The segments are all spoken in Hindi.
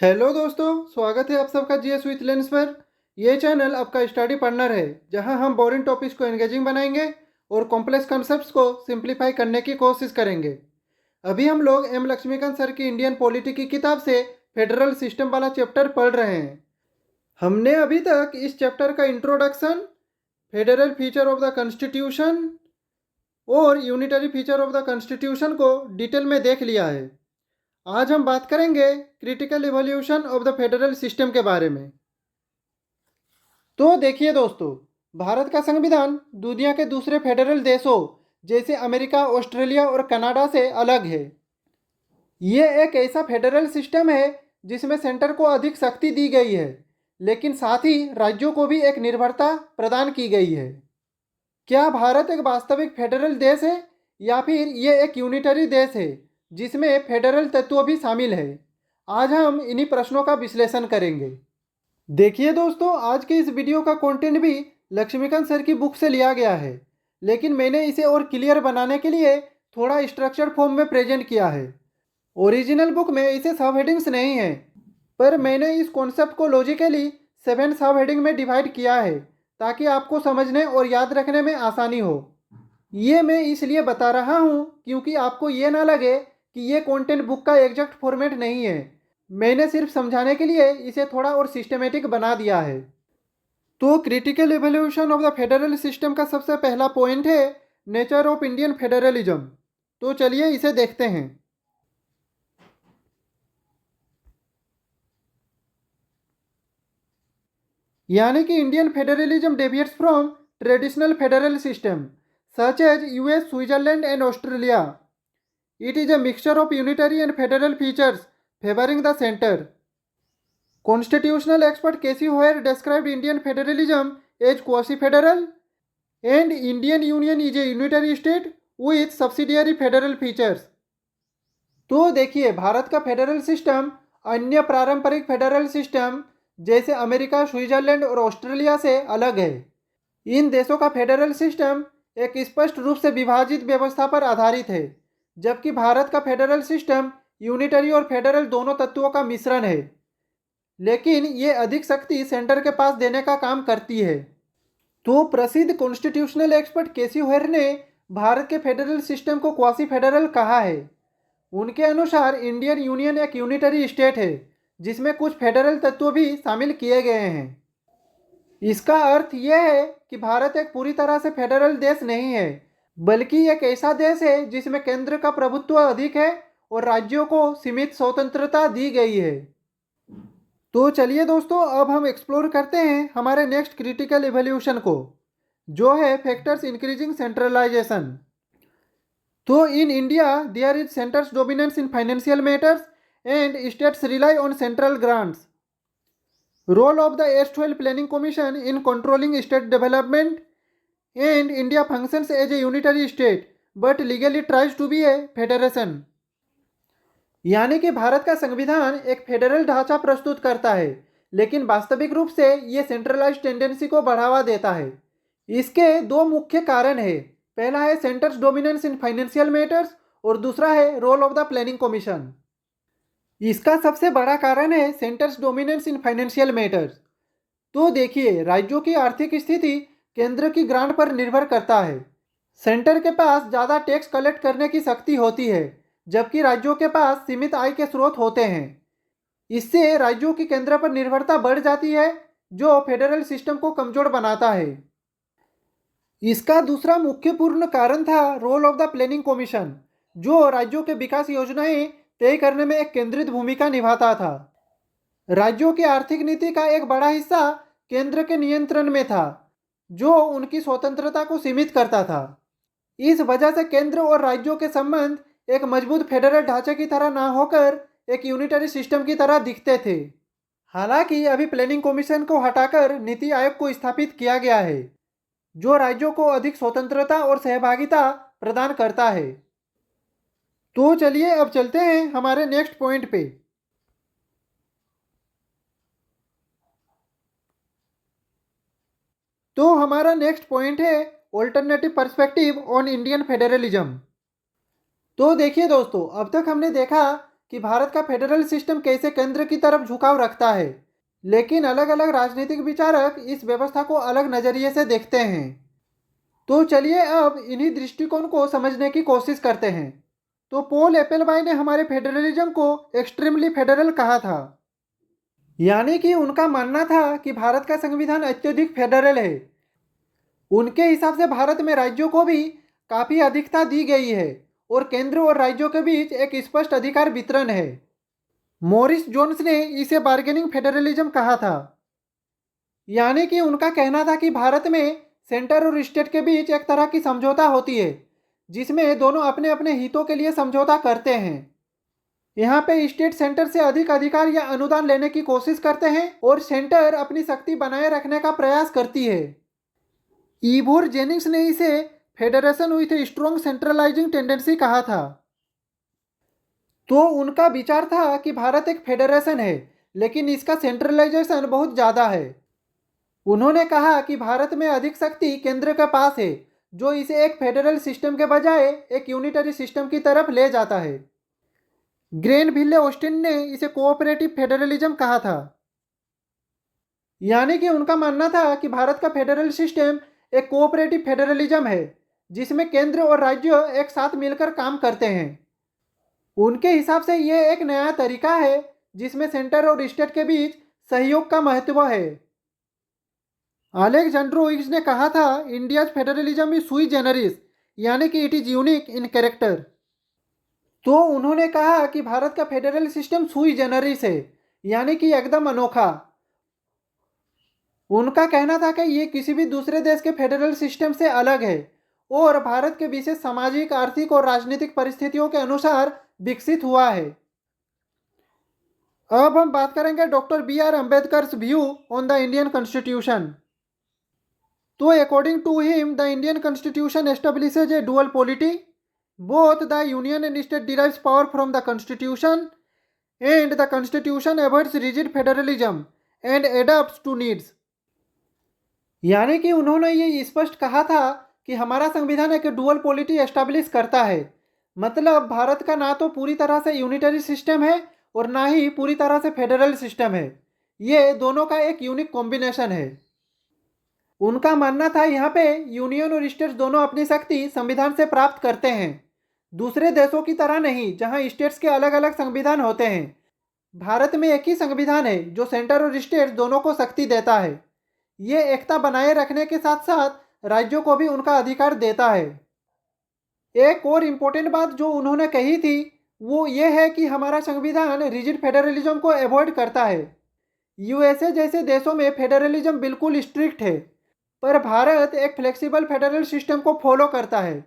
हेलो दोस्तों, स्वागत है आप सबका जीएस विथ लेंस पर। यह चैनल आपका स्टडी पार्टनर है, जहां हम बोरिंग टॉपिक्स को एंगेजिंग बनाएंगे और कॉम्प्लेक्स कॉन्सेप्ट्स को सिंप्लीफाई करने की कोशिश करेंगे। अभी हम लोग एम लक्ष्मीकांत सर की इंडियन पॉलिटी की किताब से फेडरल सिस्टम वाला चैप्टर पढ़ रहे हैं। हमने अभी तक इस चैप्टर का introduction, federal feature of the constitution और unitary feature of the constitution को डिटेल में देख लिया है। आज हम बात करेंगे critical evolution of the federal system के बारे में। तो देखिए दोस्तों, भारत का संविधान दुनिया के दूसरे फेडरल देशों जैसे अमेरिका, ऑस्ट्रेलिया और कनाडा से अलग है। ये एक ऐसा फेडरल सिस्टम है जिसमें सेंटर को अधिक शक्ति दी गई है, लेकिन साथ ही राज्यों को भी एक निर्भरता प्रदान की गई है। क्या भारत एक वास्तविक फेडरल देश है या फिर ये एक यूनिटरी देश है जिसमें फेडरल तत्व भी शामिल है? आज हम इन्हीं प्रश्नों का विश्लेषण करेंगे। देखिए दोस्तों, आज के इस वीडियो का कंटेंट भी लक्ष्मीकांत सर की बुक से लिया गया है, लेकिन मैंने इसे और क्लियर बनाने के लिए थोड़ा स्ट्रक्चर्ड फॉर्म में प्रेजेंट किया है। ओरिजिनल बुक में इसे सब हेडिंग्स नहीं है, पर मैंने इस कॉन्सेप्ट को लॉजिकली 7 सब हेडिंग में डिवाइड किया है ताकि आपको समझने और याद रखने में आसानी हो। ये मैं इसलिए बता रहा हूँ क्योंकि आपको ये ना लगे कि ये कंटेंट बुक का एग्जैक्ट फॉर्मेट नहीं है। मैंने सिर्फ समझाने के लिए इसे थोड़ा और सिस्टमेटिक बना दिया है। तो critical evolution of the federal system का सबसे पहला पॉइंट है नेचर ऑफ इंडियन फेडरलिज्म। तो चलिए इसे देखते हैं। यानी कि Indian federalism deviates from traditional federal system such as US, Switzerland and Australia. It is a mixture of unitary and federal features favoring the center. Constitutional expert Casey Hoyer described Indian federalism as quasi-federal, and Indian Union is a unitary state with subsidiary federal features. तो देखिए, भारत का फेडरल सिस्टम अन्य पारंपरिक फेडरल सिस्टम जैसे अमेरिका, स्विट्जरलैंड और ऑस्ट्रेलिया से अलग है। इन देशों का फेडरल सिस्टम एक स्पष्ट रूप से विभाजित व्यवस्था पर आधारित है, जबकि भारत का फेडरल सिस्टम यूनिटरी और फेडरल दोनों तत्वों का मिश्रण है, लेकिन ये अधिक शक्ति सेंटर के पास देने का काम करती है। तो प्रसिद्ध कॉन्स्टिट्यूशनल एक्सपर्ट केसी होयर ने भारत के फेडरल सिस्टम को क्वासी फेडरल कहा है। उनके अनुसार इंडियन यूनियन एक यूनिटरी स्टेट है जिसमें कुछ फेडरल तत्व भी शामिल किए गए हैं। इसका अर्थ यह है कि भारत एक पूरी तरह से फेडरल देश नहीं है, बल्कि एक ऐसा देश है जिसमें केंद्र का प्रभुत्व अधिक है और राज्यों को सीमित स्वतंत्रता दी गई है। तो चलिए दोस्तों, अब हम एक्सप्लोर करते हैं हमारे नेक्स्ट क्रिटिकल इवोल्यूशन को, जो है फैक्टर्स इंक्रीजिंग सेंट्रलाइजेशन। तो in India there is centre's dominance in financial matters and states rely on central grants. Role of the erstwhile planning commission in controlling state development, and India functions as a unitary state but legally tries to be a federation। यानी कि भारत का संविधान एक फेडरल ढांचा प्रस्तुत करता है, लेकिन वास्तविक रूप से ये सेंट्रलाइज्ड टेंडेंसी को बढ़ावा देता है। इसके दो मुख्य कारण है। पहला है centre's dominance in financial matters और दूसरा है role of the planning commission. इसका सबसे बड़ा कारण है centre's dominance in financial matters. तो देखिए, राज्यों की आर्थिक स्थिति केंद्र की ग्रांट पर निर्भर करता है। सेंटर के पास ज़्यादा टैक्स कलेक्ट करने की शक्ति होती है, जबकि राज्यों के पास सीमित आय के स्रोत होते हैं। इससे राज्यों की केंद्र पर निर्भरता बढ़ जाती है, जो फेडरल सिस्टम को कमजोर बनाता है। इसका दूसरा मुख्य पूर्ण कारण था role of the planning commission, जो राज्यों के विकास योजनाएं तय करने में एक केंद्रित भूमिका निभाता था। राज्यों की आर्थिक नीति का एक बड़ा हिस्सा केंद्र के नियंत्रण में था, जो उनकी स्वतंत्रता को सीमित करता था। इस वजह से केंद्र और राज्यों के संबंध एक मजबूत फेडरल ढांचे की तरह ना होकर एक यूनिटरी सिस्टम की तरह दिखते थे। हालांकि अभी प्लानिंग कमीशन को हटाकर नीति आयोग को स्थापित किया गया है, जो राज्यों को अधिक स्वतंत्रता और सहभागिता प्रदान करता है। तो चलिए अब चलते हैं हमारे नेक्स्ट पॉइंट पे। तो हमारा नेक्स्ट पॉइंट है alternative perspective on Indian federalism. तो देखिए दोस्तों, अब तक हमने देखा कि भारत का फेडरल सिस्टम कैसे केंद्र की तरफ झुकाव रखता है, लेकिन अलग अलग राजनीतिक विचारक इस व्यवस्था को अलग नज़रिए से देखते हैं। तो चलिए अब इन्हीं दृष्टिकोण को समझने की कोशिश करते हैं। तो पॉल एप्पलबाई ने हमारे फेडरलिज्म को एक्सट्रीमली फेडरल कहा था, यानी कि उनका मानना था कि भारत का संविधान अत्यधिक फेडरल है। उनके हिसाब से भारत में राज्यों को भी काफ़ी अधिकता दी गई है और केंद्र और राज्यों के बीच एक स्पष्ट अधिकार वितरण है। मॉरिस जोन्स ने इसे बार्गेनिंग फेडरलिज्म कहा था, यानी कि उनका कहना था कि भारत में सेंटर और स्टेट के बीच एक तरह की समझौता होती है जिसमें दोनों अपने अपने हितों के लिए समझौता करते हैं। यहाँ पे स्टेट सेंटर से अधिक अधिकार या अनुदान लेने की कोशिश करते हैं और सेंटर अपनी शक्ति बनाए रखने का प्रयास करती है। ईवोर जेनिंग्स ने इसे federation with a strong centralising tendency कहा था। तो उनका विचार था कि भारत एक फेडरेशन है लेकिन इसका सेंट्रलाइजेशन बहुत ज़्यादा है। उन्होंने कहा कि भारत में अधिक शक्ति केंद्र के पास है जो इसे एक फेडरल सिस्टम के बजाय एक यूनिटरी सिस्टम की तरफ ले जाता है। ग्रेनविले ऑस्टिन ने इसे कोऑपरेटिव फेडरलिज्म कहा था, यानी कि उनका मानना था कि भारत का फेडरल सिस्टम एक कोऑपरेटिव फेडरलिज्म है जिसमें केंद्र और राज्य एक साथ मिलकर काम करते हैं। उनके हिसाब से यह एक नया तरीका है जिसमें सेंटर और स्टेट के बीच सहयोग का महत्व है। अलेक्जेंड्रो ओइग्स ने कहा था इंडियाज फेडरलिज्म इज सुई जेनरिस, यानी कि it is unique in character. तो उन्होंने कहा कि भारत का फेडरल सिस्टम सुई जेनरिस है, यानी कि एकदम अनोखा। उनका कहना था कि ये किसी भी दूसरे देश के फेडरल सिस्टम से अलग है और भारत के विशेष सामाजिक, आर्थिक और राजनीतिक परिस्थितियों के अनुसार विकसित हुआ है। अब हम बात करेंगे doctor B R. Ambedkar view on the Indian constitution. तो according to him the Indian constitution establishes a dual polity, both the union and state derives power from the constitution and the constitution avoids rigid federalism and adapts to needs. यानी कि उन्होंने ये स्पष्ट कहा था कि हमारा संविधान एक डुअल पॉलिटी एस्टैब्लिश करता है, मतलब भारत का ना तो पूरी तरह से यूनिटरी सिस्टम है और ना ही पूरी तरह से फेडरल सिस्टम है। ये दोनों का एक यूनिक कॉम्बिनेशन है। उनका मानना था यहाँ पे यूनियन और स्टेट्स दोनों अपनी शक्ति संविधान से प्राप्त करते हैं, दूसरे देशों की तरह नहीं जहाँ स्टेट्स के अलग अलग संविधान होते हैं। भारत में एक ही संविधान है जो सेंटर और स्टेट्स दोनों को शक्ति देता है। ये एकता बनाए रखने के साथ साथ राज्यों को भी उनका अधिकार देता है। एक और इम्पोर्टेंट बात जो उन्होंने कही थी वो ये है कि हमारा संविधान रिजिड फेडरलिज्म को अवॉइड करता है। यूएसए जैसे देशों में फेडरलिज्म बिल्कुल स्ट्रिक्ट है, पर भारत एक फ्लेक्सिबल फेडरल सिस्टम को फॉलो करता है।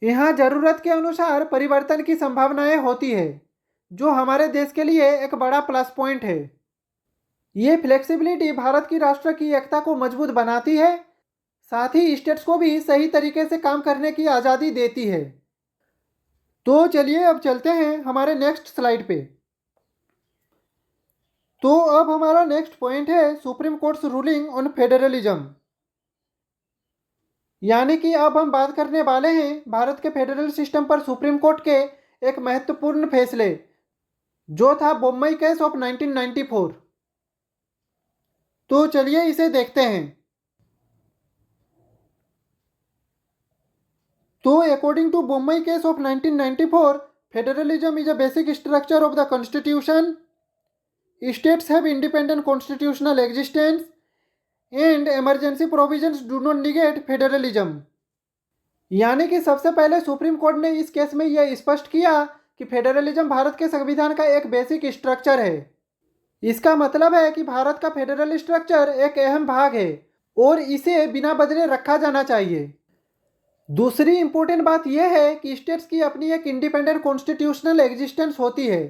यहाँ ज़रूरत के अनुसार परिवर्तन की संभावनाएं होती है, जो हमारे देश के लिए एक बड़ा प्लस पॉइंट है। ये फ्लेक्सिबिलिटी भारत की राष्ट्र की एकता को मजबूत बनाती है, साथ ही स्टेट्स को भी सही तरीके से काम करने की आज़ादी देती है। तो चलिए अब चलते हैं हमारे नेक्स्ट स्लाइड पे। तो अब हमारा नेक्स्ट पॉइंट है supreme courts ruling on federalism, यानी कि अब हम बात करने वाले हैं भारत के फेडरल सिस्टम पर सुप्रीम कोर्ट के एक महत्वपूर्ण फैसले जो था बम्बई केस ऑफ 1994। तो चलिए इसे देखते हैं। तो according to Bommai case of 1994, federalism is a basic structure of the constitution, states have independent constitutional existence and emergency provisions do not negate federalism. यानी कि सबसे पहले सुप्रीम कोर्ट ने इस केस में यह स्पष्ट किया कि फेडरलिज्म भारत के संविधान का एक बेसिक स्ट्रक्चर है। इसका मतलब है कि भारत का फेडरल स्ट्रक्चर एक अहम भाग है और इसे बिना बदले रखा जाना चाहिए। दूसरी इंपॉर्टेंट बात यह है कि स्टेट्स की अपनी एक इंडिपेंडेंट कॉन्स्टिट्यूशनल एग्जिस्टेंस होती है।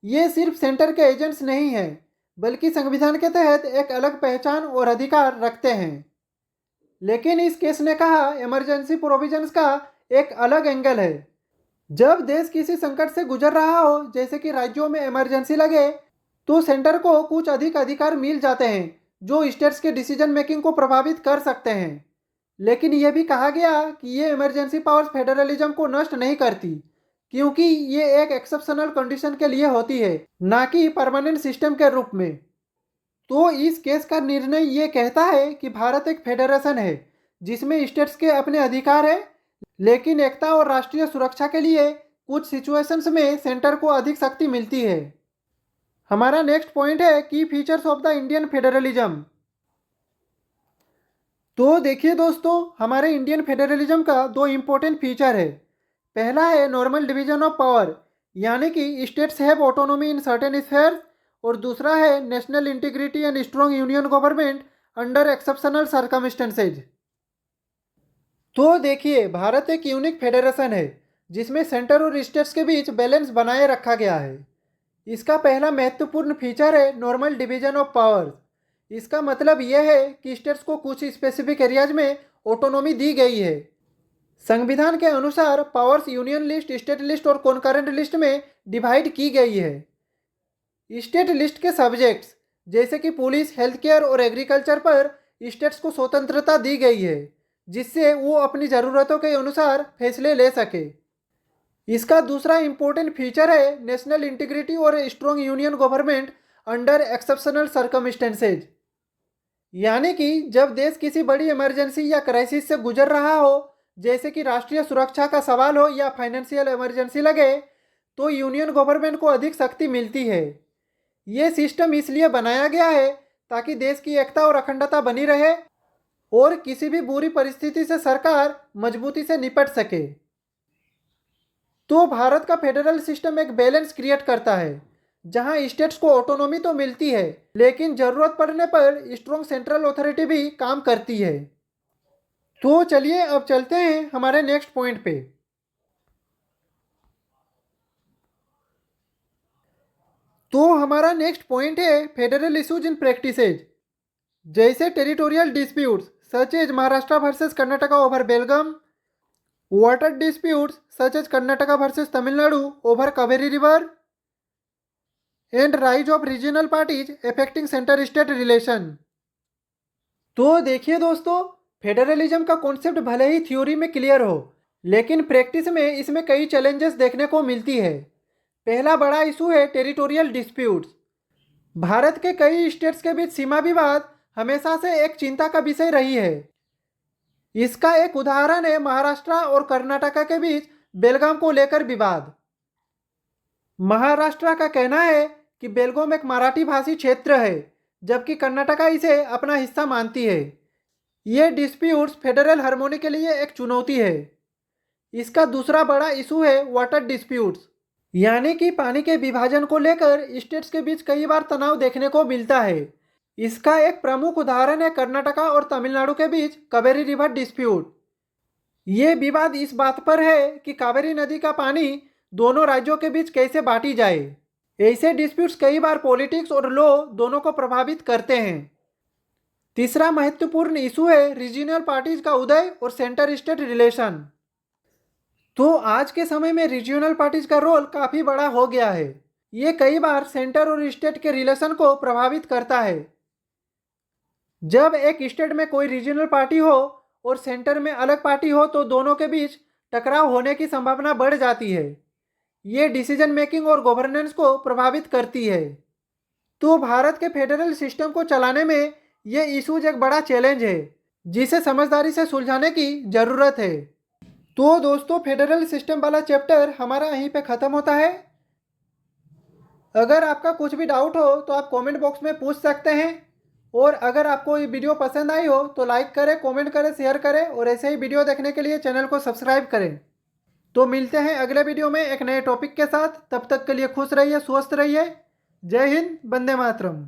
ये सिर्फ सेंटर के एजेंट्स नहीं हैं, बल्कि संविधान के तहत एक अलग पहचान और अधिकार रखते हैं। लेकिन इस केस ने कहा इमरजेंसी प्रोविजंस का एक अलग एंगल है। जब देश किसी संकट से गुजर रहा हो, जैसे कि राज्यों में इमरजेंसी लगे, तो सेंटर को कुछ अधिक अधिकार मिल जाते हैं जो स्टेट्स के डिसीजन मेकिंग को प्रभावित कर सकते हैं। लेकिन यह भी कहा गया कि ये इमरजेंसी पावर्स फेडरलिज्म को नष्ट नहीं करती, क्योंकि ये एक एक्सेप्शनल कंडीशन के लिए होती है, ना कि परमानेंट सिस्टम के रूप में। तो इस केस का निर्णय ये कहता है कि भारत एक फेडरेशन है जिसमें स्टेट्स के अपने अधिकार है, लेकिन एकता और राष्ट्रीय सुरक्षा के लिए कुछ सिचुएशंस में सेंटर को अधिक शक्ति मिलती है। हमारा नेक्स्ट पॉइंट है की features of the Indian federalism. तो देखिए दोस्तों, हमारे इंडियन फेडरलिज्म का दो इम्पोर्टेंट फीचर है। पहला है नॉर्मल डिवीजन ऑफ पावर, यानी कि states have autonomy in certain sphere, और दूसरा है national integrity and strong union government under exceptional circumstances. तो देखिए, भारत एक यूनिक फेडरेशन है जिसमें सेंटर और स्टेट्स के बीच बैलेंस बनाए रखा गया है। इसका पहला महत्वपूर्ण फीचर है नॉर्मल डिवीजन ऑफ पावर्स। इसका मतलब यह है कि स्टेट्स को कुछ स्पेसिफिक एरियाज में ऑटोनॉमी दी गई है। संविधान के अनुसार powers union list, state list और कॉन्करेंट लिस्ट में डिवाइड की गई है। स्टेट लिस्ट के सब्जेक्ट्स जैसे कि पुलिस, हेल्थ केयर और एग्रीकल्चर पर स्टेट्स को स्वतंत्रता दी गई है, जिससे वो अपनी ज़रूरतों के अनुसार फैसले ले सके। इसका दूसरा इम्पोर्टेंट फीचर है नेशनल इंटीग्रिटी और strong union government under exceptional circumstances, यानी कि जब देश किसी बड़ी इमरजेंसी या क्राइसिस से गुजर रहा हो, जैसे कि राष्ट्रीय सुरक्षा का सवाल हो या फाइनेंशियल इमरजेंसी लगे, तो यूनियन गवर्नमेंट को अधिक शक्ति मिलती है। ये सिस्टम इसलिए बनाया गया है ताकि देश की एकता और अखंडता बनी रहे और किसी भी बुरी परिस्थिति से सरकार मजबूती से निपट सके। तो भारत का फेडरल सिस्टम एक बैलेंस क्रिएट करता है, जहां स्टेट्स को ऑटोनॉमी तो मिलती है, लेकिन जरूरत पड़ने पर स्ट्रॉन्ग सेंट्रल अथॉरिटी भी काम करती है। तो चलिए अब चलते हैं हमारे नेक्स्ट पॉइंट पे। तो हमारा नेक्स्ट पॉइंट है फेडरल इश्यूज इन प्रैक्टिसेज, जैसे territorial disputes such as Maharashtra versus Karnataka over Belgaum, water disputes such as Karnataka versus Tamil Nadu over Kaveri river, and rise of regional parties affecting centre state relation. तो देखिए दोस्तों, फेडरलिज्म का कॉन्सेप्ट भले ही थ्योरी में क्लियर हो, लेकिन प्रैक्टिस में इसमें कई चैलेंजेस देखने को मिलती है। पहला बड़ा इशू है टेरिटोरियल डिस्प्यूट्स। भारत के कई स्टेट्स के बीच सीमा विवाद हमेशा से एक चिंता का विषय रही है। इसका एक उदाहरण है महाराष्ट्र और कर्नाटका के बीच बेलगाम को लेकर विवाद। महाराष्ट्र का कहना है कि बेलगाम एक मराठी भाषी क्षेत्र है, जबकि कर्नाटका इसे अपना हिस्सा मानती है। ये डिस्प्यूट्स फेडरल हार्मोनी के लिए एक चुनौती है। इसका दूसरा बड़ा इशू है वाटर डिस्प्यूट्स, यानी कि पानी के विभाजन को लेकर स्टेट्स के बीच कई बार तनाव देखने को मिलता है। इसका एक प्रमुख उदाहरण है कर्नाटका और तमिलनाडु के बीच कावेरी रिवर डिस्प्यूट। ये विवाद इस बात पर है कि कावेरी नदी का पानी दोनों राज्यों के बीच कैसे बांटी जाए। ऐसे डिस्प्यूट्स कई बार पॉलिटिक्स और लॉ दोनों को प्रभावित करते हैं। तीसरा महत्वपूर्ण इशू है रीजनल पार्टीज का उदय और सेंटर स्टेट रिलेशन। तो आज के समय में रीजनल पार्टीज का रोल काफ़ी बड़ा हो गया है। ये कई बार सेंटर और स्टेट के रिलेशन को प्रभावित करता है। जब एक स्टेट में कोई रीजनल पार्टी हो और सेंटर में अलग पार्टी हो, तो दोनों के बीच टकराव होने की संभावना बढ़ जाती है। ये डिसीजन मेकिंग और गवर्नेंस को प्रभावित करती है। तो भारत के फेडरल सिस्टम को चलाने में ये इशूज एक बड़ा चैलेंज है, जिसे समझदारी से सुलझाने की ज़रूरत है। तो दोस्तों, फेडरल सिस्टम वाला चैप्टर हमारा यहीं पे ख़त्म होता है। अगर आपका कुछ भी डाउट हो तो आप कमेंट बॉक्स में पूछ सकते हैं, और अगर आपको ये वीडियो पसंद आई हो तो लाइक करें, कमेंट करें, शेयर करें, और ऐसे ही वीडियो देखने के लिए चैनल को सब्सक्राइब करें। तो मिलते हैं अगले वीडियो में एक नए टॉपिक के साथ। तब तक के लिए खुश रहिए, स्वस्थ रहिए। जय हिंद, वंदे मातरम।